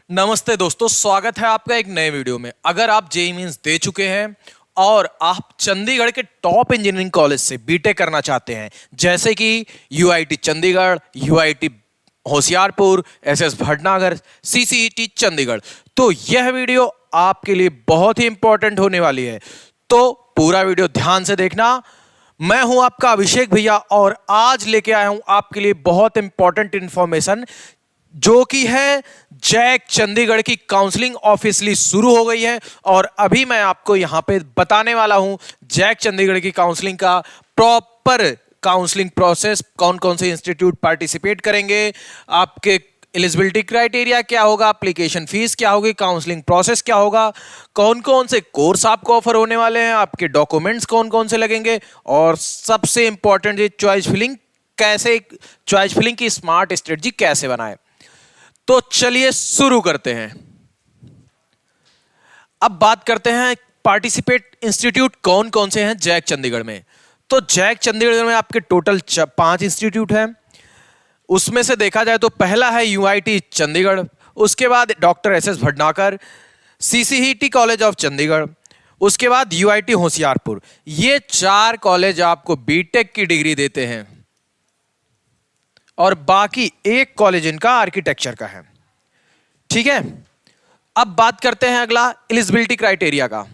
नमस्ते दोस्तों, स्वागत है आपका एक नए वीडियो में। अगर आप जेईई मेंस दे चुके हैं और आप चंडीगढ़ के टॉप इंजीनियरिंग कॉलेज से बीटेक करना चाहते हैं, जैसे कि UIT Chandigarh, UIT Hoshiarpur, SS Bhatnagar, CCET Chandigarh, तो यह वीडियो आपके लिए बहुत ही इंपॉर्टेंट होने वाली है। तो पूरा वीडियो ध्यान से देखना। मैं हूं आपका अभिषेक भैया और आज लेके आया हूं आपके लिए बहुत इंपॉर्टेंट इंफॉर्मेशन, जो कि है जैक चंडीगढ़ की काउंसलिंग ऑफिशियली शुरू हो गई है। और अभी मैं आपको यहां पे बताने वाला हूं जैक चंडीगढ़ की काउंसलिंग का प्रॉपर काउंसलिंग प्रोसेस, कौन कौन से इंस्टीट्यूट पार्टिसिपेट करेंगे, आपके एलिजिबिलिटी क्राइटेरिया क्या होगा, एप्लीकेशन फीस क्या होगी, काउंसलिंग प्रोसेस क्या होगा, कौन कौन से कोर्स आपको ऑफर होने वाले हैं, आपके डॉक्यूमेंट्स कौन कौन से लगेंगे, और सबसे इंपॉर्टेंट ये चॉइस फिलिंग की स्मार्ट स्ट्रेटजी कैसे बनाए। तो चलिए शुरू करते हैं। अब बात करते हैं पार्टिसिपेट इंस्टीट्यूट कौन कौन से हैं जैक चंडीगढ़ में। तो जैक चंडीगढ़ में आपके टोटल 5 इंस्टीट्यूट हैं। उसमें से देखा जाए तो पहला है यूआईटी चंडीगढ़, उसके बाद doctor SS Bhatnagar, CCET college of Chandigarh, उसके बाद यूआईटी होशियारपुर। ये 4 कॉलेज आपको बीटेक की डिग्री देते हैं और बाकी एक कॉलेज इनका आर्किटेक्चर का है। ठीक है, अब बात करते हैं अगला एलिजिबिलिटी क्राइटेरिया का।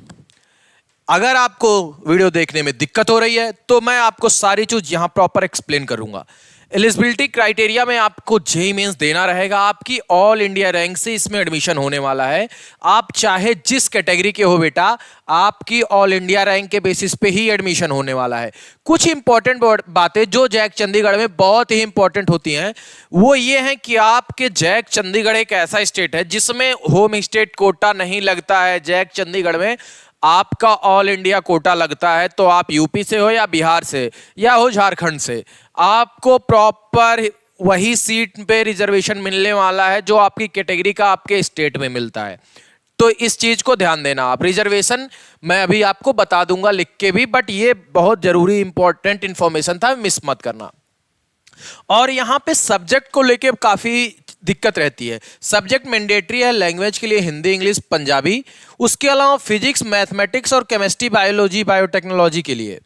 अगर आपको वीडियो देखने में दिक्कत हो रही है तो मैं आपको सारी चीज यहां प्रॉपर एक्सप्लेन करूंगा। एलिजिबिलिटी क्राइटेरिया में आपको जेईई मेंस देना रहेगा, आपकी ऑल इंडिया रैंक से इसमें एडमिशन होने वाला है। आप चाहे जिस कैटेगरी के हो बेटा, आपकी ऑल इंडिया रैंक के बेसिस पे ही एडमिशन होने वाला है। कुछ इंपॉर्टेंट बातें जो जैक चंडीगढ़ में बहुत ही इंपॉर्टेंट होती हैं वो ये हैं कि आपके जैक चंडीगढ़ एक ऐसा स्टेट है जिसमें होम स्टेट कोटा नहीं लगता है। जैक चंडीगढ़ में आपका ऑल इंडिया कोटा लगता है। तो आप यूपी से हो या बिहार से या हो झारखंड से, आपको प्रॉपर वही सीट पे रिजर्वेशन मिलने वाला है जो आपकी कैटेगरी का आपके स्टेट में मिलता है। तो इस चीज को ध्यान देना। आप रिजर्वेशन मैं अभी आपको बता दूंगा लिख के भी, बट ये बहुत जरूरी इंपॉर्टेंट इंफॉर्मेशन था, मिस मत करना। और यहां पे सब्जेक्ट को लेके काफी दिक्कत रहती है। सब्जेक्ट मैंडेटरी है लैंग्वेज के लिए हिंदी, इंग्लिश, पंजाबी। उसके अलावा फिजिक्स, मैथमेटिक्स और केमिस्ट्री, बायोलॉजी, बायोटेक्नोलॉजी के लिए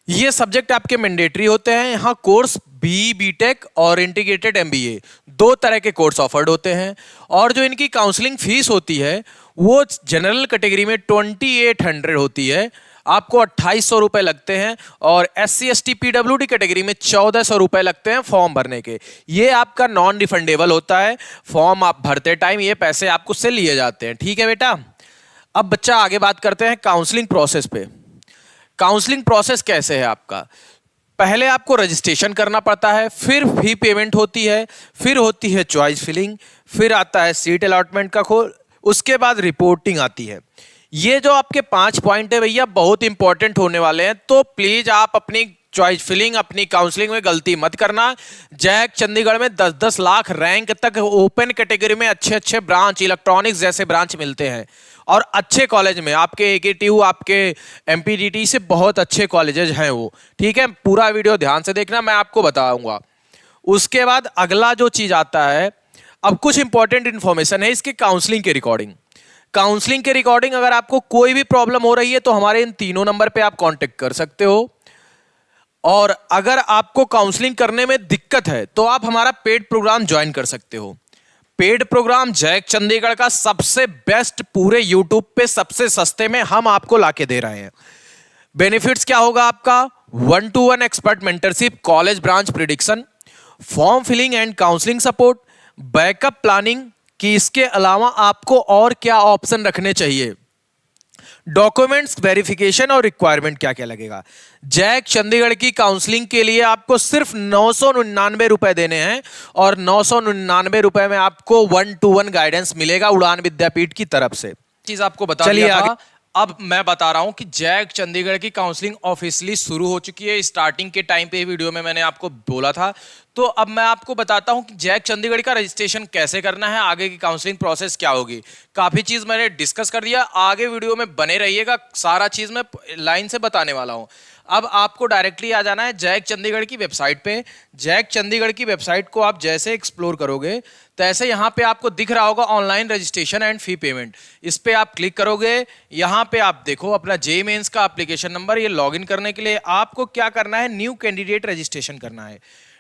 ये सब्जेक्ट आपके मैंडेटरी होते हैं। यहाँ कोर्स बीटेक और इंटीग्रेटेड एमबीए 2 तरह के कोर्स ऑफर्ड होते हैं। और जो इनकी काउंसलिंग फीस होती है वो जनरल कैटेगरी में 2800 होती है, आपको 2800 रुपए लगते हैं। और SC ST PWD कैटेगरी में 1400 रुपए लगते हैं फॉर्म भरने के। ये आपका नॉन रिफंडेबल होता है। फॉर्म आप भरते टाइम ये पैसे आपको से लिए जाते हैं। ठीक है बेटा। अब बच्चा आगे बात करते हैं काउंसलिंग प्रोसेस पे। काउंसलिंग प्रोसेस कैसे है आपका? पहले आपको रजिस्ट्रेशन करना पड़ता है, फिर फी पेमेंट होती है, फिर होती है चॉइस फिलिंग, फिर आता है सीट अलॉटमेंट का खोल, उसके बाद रिपोर्टिंग आती है। ये जो आपके 5 पॉइंट है भैया बहुत इंपॉर्टेंट होने वाले हैं। तो प्लीज आप अपनी चॉइस फिलिंग, अपनी काउंसलिंग में गलती मत करना। जैक चंडीगढ़ में 10-10 लाख रैंक तक ओपन कैटेगरी में अच्छे अच्छे ब्रांच, इलेक्ट्रॉनिक्स जैसे ब्रांच मिलते हैं। और अच्छे कॉलेज में आपके AKTU, आपके MPDT से बहुत अच्छे कॉलेजेस हैं वो। ठीक है, पूरा वीडियो ध्यान से देखना, मैं आपको बताऊंगा। उसके बाद अगला जो चीज आता है, अब कुछ इंपॉर्टेंट इंफॉर्मेशन है इसके काउंसलिंग के रिकॉर्डिंग। काउंसलिंग के रिकॉर्डिंग अगर आपको कोई भी प्रॉब्लम हो रही है तो हमारे इन तीनों नंबर पे आप कांटेक्ट कर सकते हो। और अगर आपको काउंसलिंग करने में दिक्कत है तो आप हमारा पेड प्रोग्राम ज्वाइन कर सकते हो। पेड प्रोग्राम जैक चंडीगढ़ का सबसे बेस्ट, पूरे यूट्यूब पे सबसे सस्ते में हम आपको लाके दे रहे हैं। बेनिफिट्स क्या होगा आपका? 1-to-1 expert mentorship, college branch prediction, form filling and counselling support, backup planning कि इसके अलावा आपको और क्या ऑप्शन रखने चाहिए, डॉक्यूमेंट्स वेरिफिकेशन और रिक्वायरमेंट क्या क्या लगेगा। जैक चंडीगढ़ की काउंसलिंग के लिए आपको सिर्फ 999 रुपए देने हैं और 999 रुपए में आपको 1-to-1 गाइडेंस मिलेगा उड़ान विद्यापीठ की तरफ से। चीज आपको बता दिया था। अब मैं बता रहा हूं कि जैक चंडीगढ़ की काउंसलिंग ऑफिशियली शुरू हो चुकी है। स्टार्टिंग के टाइम पे वीडियो में मैंने आपको बोला था। तो अब मैं आपको बताता हूं कि जैक चंडीगढ़ का रजिस्ट्रेशन कैसे करना है, आगे की काउंसलिंग प्रोसेस क्या होगी। काफी चीज मैंने डिस्कस कर दिया, आगे वीडियो में बने रहिएगा, सारा चीज मैं लाइन से बताने वाला हूं। अब आपको डायरेक्टली आ जाना है जैक चंडीगढ़ की वेबसाइट पे। जैक चंडीगढ़ की वेबसाइट को आप जैसे एक्सप्लोर करोगे तो ऐसे यहाँ पे आपको दिख रहा होगा online registration and fee payment, इस पे आप क्लिक करोगे। यहाँ पे आप देखो अपना जेईई मेंस का एप्लीकेशन नंबर, ये लॉगिन करने के लिए आपको क्या करना है, न्यू कैंडिडेट रजिस्ट्रेशन करना है।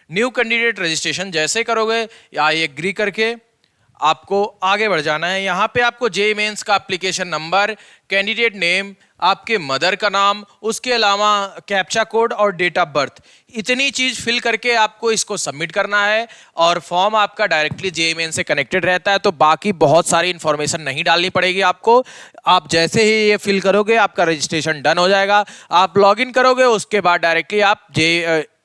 न्यू कैंडिडेट रजिस्ट्रेशन जैसे करोगे या एग्री करके आपको आगे बढ़ जाना है। यहाँ पे आपको जेईई मेंस का एप्लीकेशन नंबर, कैंडिडेट नेम, आपके मदर का नाम, उसके अलावा कैप्चा कोड और डेट ऑफ बर्थ, इतनी चीज फिल करके आपको इसको सबमिट करना है। और फॉर्म आपका डायरेक्टली जेईई मेंस से कनेक्टेड रहता है, तो बाकी बहुत सारी इंफॉर्मेशन नहीं डालनी पड़ेगी आपको। आप जैसे ही ये फिल करोगे आपका रजिस्ट्रेशन डन हो जाएगा। आप लॉग इन करोगे, उसके बाद डायरेक्टली आप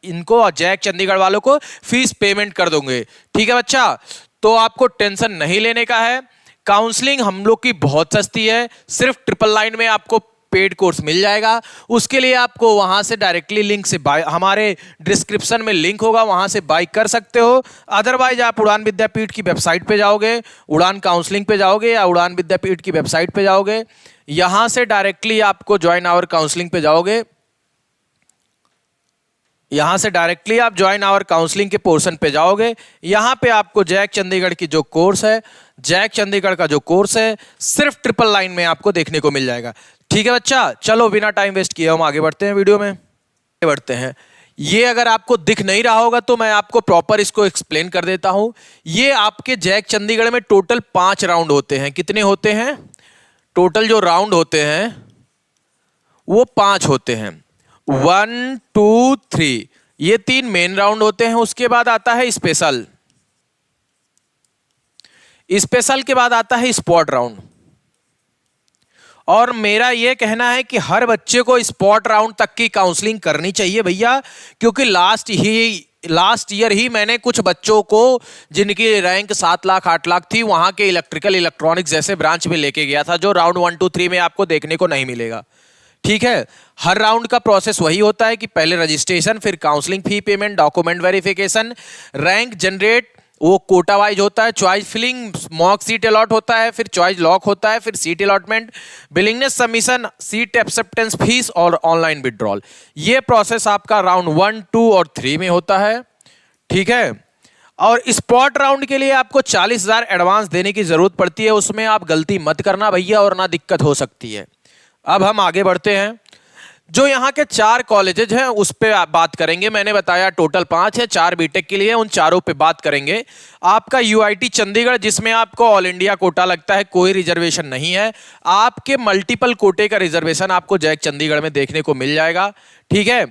इनको जैक चंडीगढ़ वालों को फीस पेमेंट कर दोगे। ठीक है बच्चा, तो आपको टेंशन नहीं लेने का है। काउंसलिंग हम लोग की बहुत सस्ती है, सिर्फ 999 में आपको पेड कोर्स मिल जाएगा। उसके लिए आपको वहां से डायरेक्टली लिंक से बाय, हमारे डिस्क्रिप्शन में लिंक होगा, वहां से बाय कर सकते हो। अदरवाइज आप उड़ान विद्यापीठ की वेबसाइट पे जाओगे, उड़ान काउंसलिंग पे जाओगे या उड़ान विद्यापीठ की वेबसाइट पे जाओगे, यहां से डायरेक्टली आपको ज्वाइन आवर काउंसलिंग पे जाओगे। यहां से डायरेक्टली आप ज्वाइन आवर काउंसलिंग के पोर्शन पे जाओगे। यहां पे आपको जैक चंडीगढ़ की जो कोर्स है, जैक चंडीगढ़ का जो कोर्स है, सिर्फ 999 में आपको देखने को मिल जाएगा। ठीक है बच्चा, चलो बिना टाइम वेस्ट किए हम आगे बढ़ते हैं, वीडियो में बढ़ते हैं। ये अगर आपको दिख नहीं रहा होगा तो मैं आपको प्रॉपर इसको एक्सप्लेन कर देता हूं। ये आपके जैक चंडीगढ़ में टोटल 5 राउंड होते हैं। कितने होते हैं? टोटल जो राउंड होते हैं वो 5 होते हैं। 1 2 3, ये 3 मेन राउंड होते हैं। उसके बाद आता है स्पेशल, स्पेशल के बाद आता है स्पॉट राउंड। और मेरा यह कहना है कि हर बच्चे को स्पॉट राउंड तक की काउंसलिंग करनी चाहिए भैया, क्योंकि लास्ट ईयर ही मैंने कुछ बच्चों को जिनकी रैंक 7 लाख 8 लाख थी, वहां के इलेक्ट्रिकल इलेक्ट्रॉनिक्स जैसे ब्रांच में लेके गया था, जो राउंड 1 2 3 में आपको देखने को नहीं मिलेगा। ठीक है, हर राउंड का प्रोसेस वही होता है कि पहले रजिस्ट्रेशन, फिर counselling fee payment, document verification, rank generate, वो कोटा वाइज होता है, choice filling, mock seat allot होता है, फिर चॉइस लॉक होता है, फिर seat allotment, willingness submission, seat acceptance fees और ऑनलाइन विड्रॉल। ये प्रोसेस आपका राउंड 1 2 और 3 में होता है। ठीक है, और स्पॉट राउंड के लिए आपको 40,000 एडवांस देने की जरूरत पड़ती है। उसमें आप गलती मत करना भैया, और ना दिक्कत हो सकती है। अब हम आगे बढ़ते हैं। जो यहाँ के 4 कॉलेजेज हैं उस पे आप बात करेंगे। मैंने बताया टोटल 5 है, 4 बीटेक के लिए, उन चारों पे बात करेंगे। आपका यूआईटी चंडीगढ़, जिसमें आपको ऑल इंडिया कोटा लगता है, कोई रिजर्वेशन नहीं है। आपके मल्टीपल कोटे का रिजर्वेशन आपको जैक चंडीगढ़ में देखने को मिल जाएगा। ठीक है,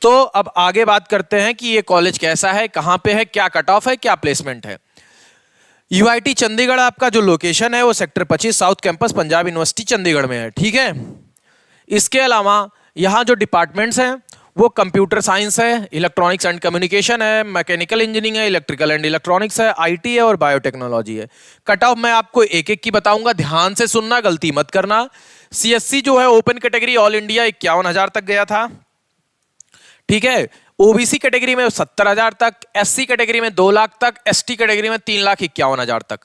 तो अब आगे बात करते हैं कि ये कॉलेज कैसा है, कहाँ पे है, क्या कट ऑफ है, क्या प्लेसमेंट है। यूआईटी चंडीगढ़ आपका जो लोकेशन है वो sector 25 south campus Punjab university Chandigarh में है। ठीक है, इसके अलावा यहाँ जो डिपार्टमेंट्स हैं वो कंप्यूटर साइंस है, इलेक्ट्रॉनिक्स एंड कम्युनिकेशन है, मैकेनिकल इंजीनियरिंग है, इलेक्ट्रिकल एंड इलेक्ट्रॉनिक्स है, आईटी है और बायोटेक्नोलॉजी है। कट ऑफ मैं आपको एक एक की बताऊंगा, ध्यान से सुनना, गलती मत करना। सीएससी जो है ओपन कैटेगरी ऑल इंडिया 51,000 तक गया था। ठीक है, ओबीसी कैटेगरी में 70,000 तक, एससी कैटेगरी में 2 लाख तक, एसटी कैटेगरी में 3,51,000 तक।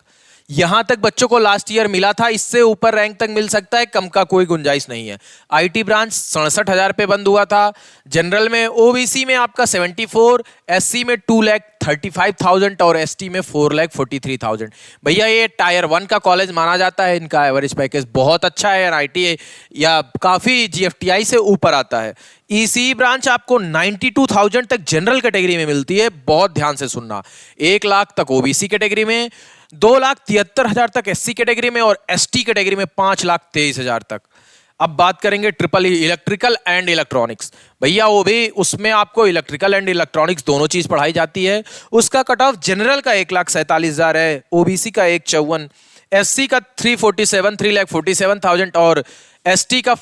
यहां तक बच्चों को लास्ट ईयर मिला था। इससे ऊपर रैंक तक मिल सकता है, कम का कोई गुंजाइश नहीं है। आईटी ब्रांच 67,000 पे बंद हुआ था। जनरल में, ओबीसी में आपका 74, एससी में 2,35,000 और एसटी में 4,43,000। भैया ये टायर 1 का कॉलेज माना जाता है। इनका एवरेज पैकेज बहुत अच्छा है, एनआईटी या काफी जीएफटीआई से ऊपर आता है। ईसी ब्रांच आपको 92,000 तक जनरल कैटेगरी में मिलती है, बहुत ध्यान से सुनना। 1 लाख तक ओबीसी कैटेगरी में, 2,73,000 तक एससी कैटेगरी में और एसटी कैटेगरी में 5,23,000 तक। अब बात करेंगे ट्रिपल इलेक्ट्रिकल एंड इलेक्ट्रॉनिक्स। भैया वो भी, उसमें आपको इलेक्ट्रिकल एंड इलेक्ट्रॉनिक्स दोनों चीज पढ़ाई जाती है। उसका कट ऑफ जनरल का 1,47,000 है, ओबीसी का 1,54,000, एससी का 347,000 और एसटी का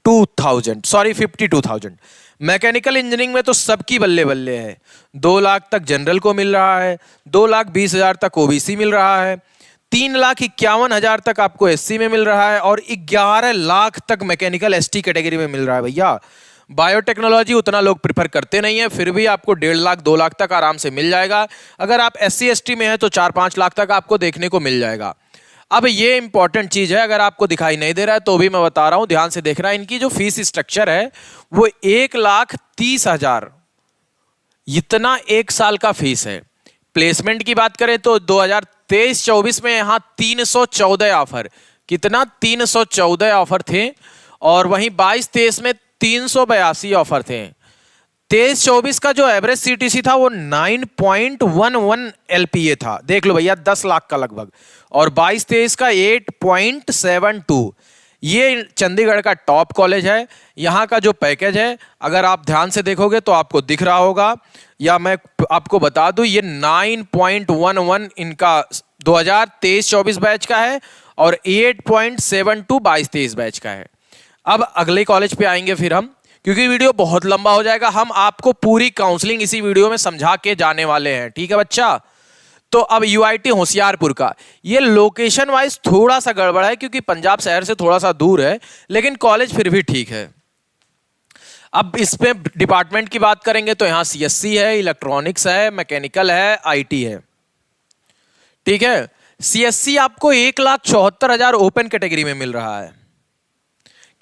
52,000। मैकेनिकल इंजीनियरिंग में तो सबकी बल्ले बल्ले है। 2 लाख तक जनरल को मिल रहा है, 2,20,000 तक ओबीसी मिल रहा है, 3,51,000 तक आपको एससी में मिल रहा है और 11 लाख तक मैकेनिकल एसटी कैटेगरी में मिल रहा है। भैया बायोटेक्नोलॉजी उतना लोग प्रिफर करते नहीं है, फिर भी आपको 1.5 लाख 2 लाख तक आराम से मिल जाएगा। अगर आप एससी एसटी में है तो 4-5 लाख तक आपको देखने को मिल जाएगा। अब ये इंपॉर्टेंट चीज है, अगर आपको दिखाई नहीं दे रहा है तो भी मैं बता रहा हूं, ध्यान से देखना। इनकी जो फीस स्ट्रक्चर है वो 1,30,000 इतना 1 साल का फीस है। प्लेसमेंट की बात करें तो 2023-24 में यहाँ 314 ऑफर, कितना 314 ऑफर थे, और वहीं 22-23 में 382 ऑफर थे। 23-24 का जो एवरेज सीटीसी था वो 9.11 एलपीए था, देख लो भैया 10 लाख का लगभग, और 22-23 का 8.72। ये चंडीगढ़ का टॉप कॉलेज है। यहाँ का जो पैकेज है अगर आप ध्यान से देखोगे तो आपको दिख रहा होगा, या मैं आपको बता दूं ये 9.11 इनका 2023-24 बैच का है और 8.72 22-23 बैच का है। अब अगले कॉलेज पे आएंगे फिर हम, क्योंकि वीडियो बहुत लंबा हो जाएगा, हम आपको पूरी काउंसलिंग इसी वीडियो में समझा के जाने वाले हैं, ठीक है बच्चा। तो अब यूआईटी होशियारपुर का, ये लोकेशन वाइज थोड़ा सा गड़बड़ है क्योंकि पंजाब शहर से थोड़ा सा दूर है, लेकिन कॉलेज फिर भी ठीक है। अब इसमें डिपार्टमेंट की बात करेंगे तो यहाँ सीएससी है, इलेक्ट्रॉनिक्स है, मैकेनिकल है, आईटी है, ठीक है। सीएससी आपको 1,74,000 ओपन कैटेगरी में मिल रहा है।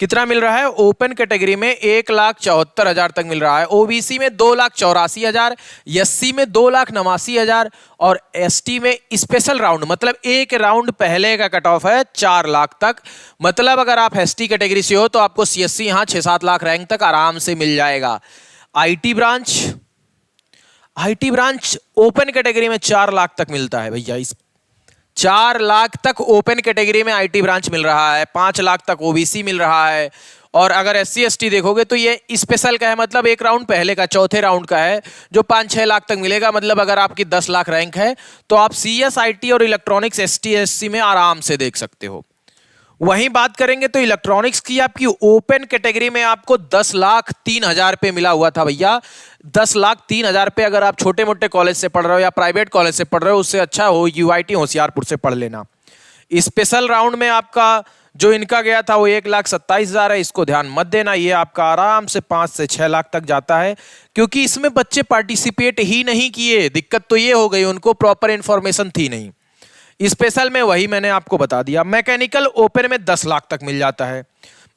कितना मिल रहा है? ओपन कैटेगरी में 1,74,000 तक मिल रहा है। ओबीसी में 2,84,000, एससी में 2,89,000 और एसटी में स्पेशल राउंड, मतलब एक राउंड पहले का कट ऑफ है 4 लाख तक। मतलब अगर आप एसटी कैटेगरी से हो तो आपको सीएससी यहाँ 6-7 लाख रैंक तक आराम से मिल जाएगा। आईटी ब्रांच ओपन कैटेगरी में 4 लाख तक मिलता है भैया, इस 4 लाख तक ओपन कैटेगरी में आईटी ब्रांच मिल रहा है, 5 लाख तक ओबीसी मिल रहा है। और अगर एससी एसटी देखोगे तो ये स्पेशल का है, मतलब एक राउंड पहले का, चौथे राउंड का है, जो 5-6 लाख तक मिलेगा। मतलब अगर आपकी 10 लाख रैंक है तो आप सीएस, आईटी और इलेक्ट्रॉनिक्स एसटी एससी में आराम से देख सकते हो। वहीं बात करेंगे तो इलेक्ट्रॉनिक्स की, आपकी ओपन कैटेगरी में आपको 10,03,000 पे मिला हुआ था भैया। 10,03,000 पे अगर आप छोटे मोटे कॉलेज से पढ़ रहे हो या प्राइवेट कॉलेज से पढ़ रहे हो, उससे अच्छा हो यूआईटी होशियारपुर से पढ़ लेना। स्पेशल राउंड में आपका जो इनका गया था वो 1,27,000 है, इसको ध्यान मत देना, ये आपका आराम से 5 से 6 लाख तक जाता है, क्योंकि इसमें बच्चे पार्टिसिपेट ही नहीं किए। दिक्कत तो ये हो गई, उनको प्रॉपर इंफॉर्मेशन थी नहीं। स्पेशल में वही मैंने आपको बता दिया। मैकेनिकल ओपन में 10 लाख तक मिल जाता है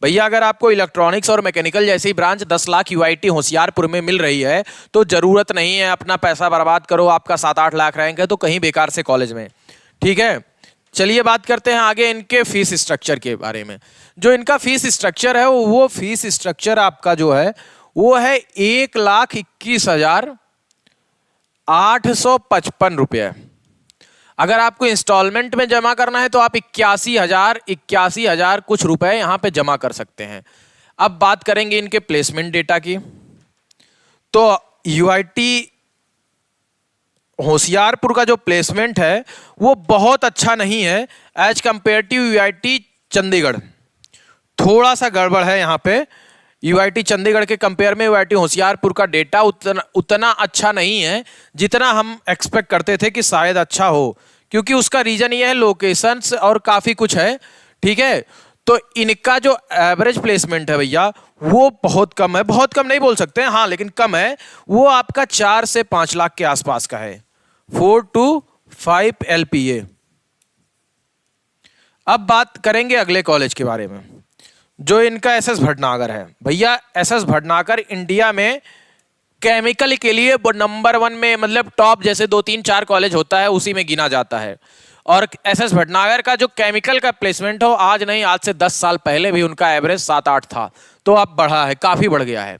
भैया। अगर आपको इलेक्ट्रॉनिक्स और मैकेनिकल जैसी ब्रांच 10 लाख यूआईटी होशियारपुर में मिल रही है तो जरूरत नहीं है अपना पैसा बर्बाद करो, आपका 7-8 लाख रैंक है तो कहीं बेकार से कॉलेज में, ठीक है। चलिए बात करते हैं आगे इनके फीस स्ट्रक्चर के बारे में। जो इनका फीस स्ट्रक्चर है वो फीस स्ट्रक्चर आपका जो है वो है 1,21,855 रुपये। अगर आपको इंस्टॉलमेंट में जमा करना है तो आप 81,000 कुछ रुपए यहां पे जमा कर सकते हैं। अब बात करेंगे इनके प्लेसमेंट डेटा की, तो यूआईटी होशियारपुर का जो प्लेसमेंट है वो बहुत अच्छा नहीं है एज कंपेरेटिव यूआईटी चंडीगढ़। थोड़ा सा गड़बड़ है यहाँ पे। यूआईटी चंडीगढ़ के कंपेयर में यूआईटी होशियारपुर का डेटा उतना अच्छा नहीं है जितना हम एक्सपेक्ट करते थे कि शायद अच्छा हो, क्योंकि उसका रीजन ये है लोकेशंस और काफी कुछ है, ठीक है। तो इनका जो एवरेज प्लेसमेंट है भैया वो बहुत कम है, बहुत कम नहीं बोल सकते हैं हाँ, लेकिन कम है। वो आपका 4 से 5 लाख के आसपास का है, 4 to 5 एलपीए। अब बात करेंगे अगले कॉलेज के बारे में, जो इनका एसएस भटनागर है भैया। एसएस भटनागर इंडिया में केमिकल के लिए नंबर 1 में, मतलब टॉप जैसे 2-3-4 कॉलेज होता है उसी में गिना जाता है। और एसएस भटनागर का जो केमिकल का प्लेसमेंट हो, आज नहीं आज से 10 साल पहले भी उनका एवरेज 7-8 था, तो अब बढ़ा है, काफी बढ़ गया है,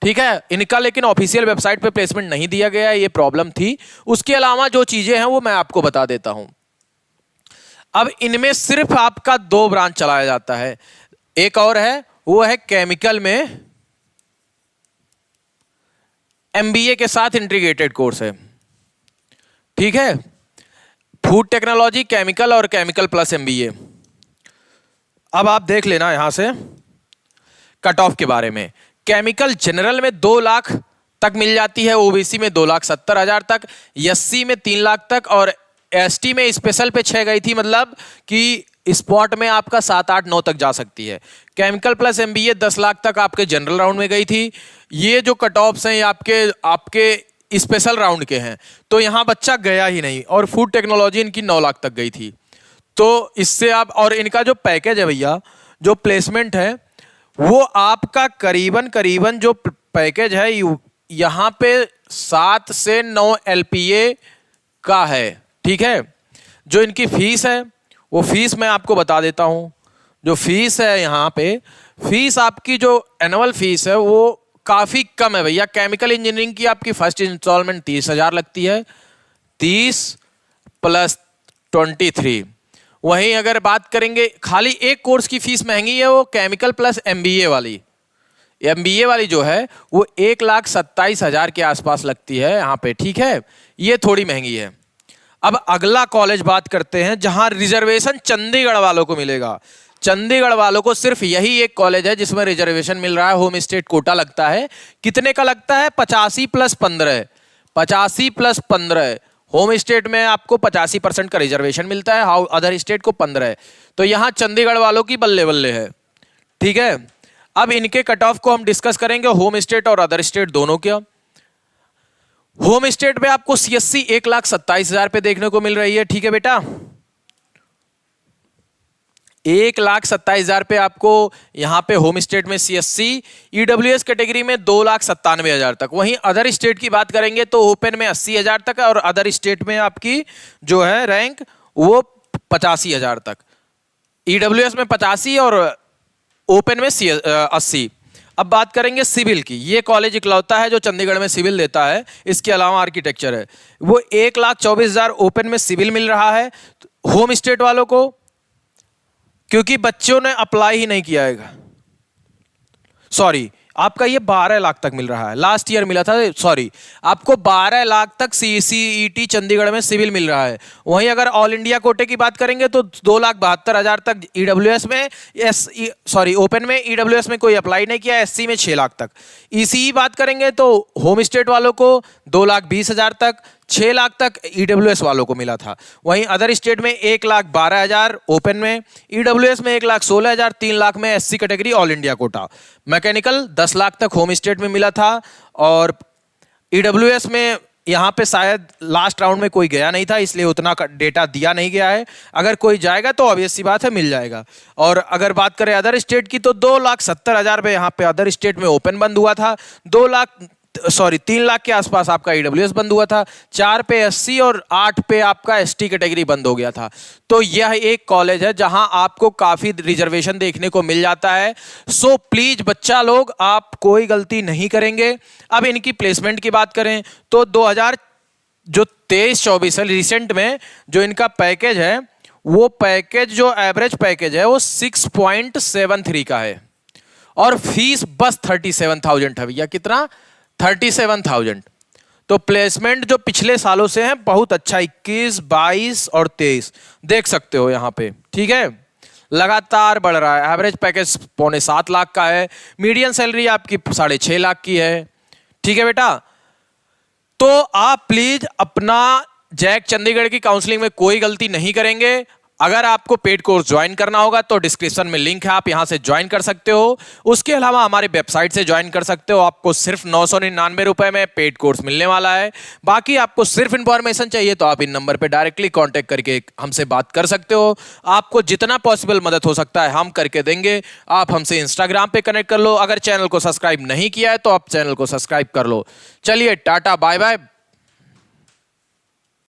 ठीक है। इनका लेकिन ऑफिशियल वेबसाइट पे प्लेसमेंट नहीं दिया गया है, ये प्रॉब्लम थी। उसके अलावा जो चीजें हैं वो मैं आपको बता देता हूं। अब इनमें सिर्फ आपका 2 ब्रांच चलाया जाता है, एक और है वो है केमिकल में एमबीए के साथ इंटीग्रेटेड कोर्स है, ठीक है। फूड टेक्नोलॉजी, केमिकल और केमिकल प्लस एमबीए। अब आप देख लेना यहां से कट ऑफ के बारे में। केमिकल जनरल में 2 लाख तक मिल जाती है, ओबीसी में 2,70,000 तक, एससी में 3 लाख तक और एसटी में स्पेशल पे 6 गई थी, मतलब कि स्पॉट में आपका 7-8-9 तक जा सकती है। केमिकल प्लस एमबीए 10 लाख तक आपके जनरल राउंड में गई थी। ये जो कट ऑफ्स हैं आपके स्पेशल राउंड के हैं, तो यहां बच्चा गया ही नहीं। और फूड टेक्नोलॉजी इनकी 9 लाख तक गई थी। तो इससे आप, और इनका जो पैकेज है भैया, जो प्लेसमेंट है वो आपका करीबन जो पैकेज है यहाँ पे 7 से 9 एलपीए का है। ठीक है, जो इनकी फीस है वो फीस मैं आपको बता देता हूं। जो फीस है यहाँ पे, फीस आपकी जो एनुअल फीस है वो काफी कम है भैया। केमिकल इंजीनियरिंग की आपकी फर्स्ट इंस्टॉलमेंट 30,000 लगती है, 30 प्लस 23। वहीं अगर बात करेंगे खाली एक कोर्स की फीस महंगी है, वो केमिकल प्लस एमबीए वाली। एमबीए वाली जो है वो 1,27,000 के आसपास लगती है यहाँ पे। ठीक है, ये थोड़ी महंगी है। अब अगला कॉलेज बात करते हैं जहां रिजर्वेशन चंडीगढ़ वालों को मिलेगा। चंडीगढ़ वालों को सिर्फ यही एक कॉलेज है जिसमें रिजर्वेशन मिल रहा है, होम स्टेट कोटा लगता है। कितने का लगता है? 85+15। 85+15। होम स्टेट में आपको 85% का रिजर्वेशन मिलता है, हाउ अदर स्टेट को 15 है। तो यहां चंडीगढ़ वालों की बल्ले बल्ले है। ठीक है, अब इनके कट ऑफ को हम डिस्कस करेंगे, होम स्टेट और अदर स्टेट दोनों क्या। होम स्टेट में आपको सीएससी 1,27,000 पे देखने को मिल रही है। ठीक है बेटा, 1,27,000 पे आपको यहां पे होम स्टेट में सीएससी। ईडब्ल्यूएस कैटेगरी में 2,97,000 तक। वहीं अदर स्टेट की बात करेंगे तो ओपन में 80,000 तक है और अदर स्टेट में आपकी जो है रैंक वो 85,000 तक। ईडब्ल्यूएस में 85 और ओपन में 80। अब बात करेंगे सिविल की। ये कॉलेज इकलौता है जो चंडीगढ़ में सिविल देता है, इसके अलावा आर्किटेक्चर है। वो 1,24,000 ओपन में सिविल मिल रहा है होम स्टेट वालों को, क्योंकि बच्चों ने अप्लाई ही नहीं किया है। सॉरी, आपका ये 12 लाख तक मिल रहा है, लास्ट ईयर मिला था। सॉरी, आपको 12 लाख तक सीईटी चंडीगढ़ में सिविल मिल रहा है। वहीं अगर ऑल इंडिया कोटे की बात करेंगे तो 2,72,000 तक ईडब्ल्यूएस में, ओपन में। ईडब्ल्यूएस में कोई अप्लाई नहीं किया, एससी में 6 लाख तक। ईसीई बात करेंगे तो होम स्टेट वालों को 2,20,000 तक, 6 लाख तक ईडब्ल्यूएस वालों को मिला था। वहीं अदर स्टेट में 1,12,000 ओपन में, ईडब्ल्यूएस में 1,16,000, 3 लाख में SC category all India quota. Mechanical 10 lakh तक होम स्टेट में मिला था और ईडब्ल्यूएस में यहाँ पे शायद लास्ट राउंड में कोई गया नहीं था, इसलिए उतना डेटा दिया नहीं गया है। अगर कोई जाएगा तो ऑब्वियस सी बात है मिल जाएगा। और अगर बात करें अदर स्टेट की तो 2,70,000 पे यहाँ पे अदर स्टेट में ओपन बंद हुआ था। 3 लाख के आसपास आपका ईडब्ल्यूएस बंद हुआ था, 4 पे एससी और 8 पे आपका एसटी कैटेगरी बंद हो गया था। तो यह एक कॉलेज है जहां आपको काफी रिजर्वेशन देखने को मिल जाता है। सो प्लीज बच्चा लोग, आप कोई गलती नहीं करेंगे। अब इनकी प्लेसमेंट की बात करें तो 2023-24 है रिसेंट में जो इनका पैकेज है, वो पैकेज जो एवरेज पैकेज है वो 6.73 का है और फीस बस 37,000 है भैया। कितना? 37,000। तो प्लेसमेंट जो पिछले सालों से है बहुत अच्छा, 21, 22 और 23 देख सकते हो यहाँ पे। ठीक है, लगातार बढ़ रहा है। एवरेज पैकेज 6.25 लाख का है, मीडियन सैलरी आपकी 6.5 लाख की है। ठीक है बेटा, तो आप प्लीज अपना जैक चंडीगढ़ की काउंसलिंग में कोई गलती नहीं करेंगे। अगर आपको पेड कोर्स ज्वाइन करना होगा तो डिस्क्रिप्शन में लिंक है, आप यहां से ज्वाइन कर सकते हो। उसके अलावा हमारे वेबसाइट से ज्वाइन कर सकते हो। आपको सिर्फ 999 रुपए में पेड कोर्स मिलने वाला है। बाकी आपको सिर्फ इंफॉर्मेशन चाहिए तो आप इन नंबर पे डायरेक्टली कांटेक्ट करके हमसे बात कर सकते हो। आपको जितना पॉसिबल मदद हो सकता है हम करके देंगे। आप हमसे इंस्टाग्राम पे कनेक्ट कर लो। अगर चैनल को सब्सक्राइब नहीं किया है तो आप चैनल को सब्सक्राइब कर लो। चलिए टाटा बाय बाय।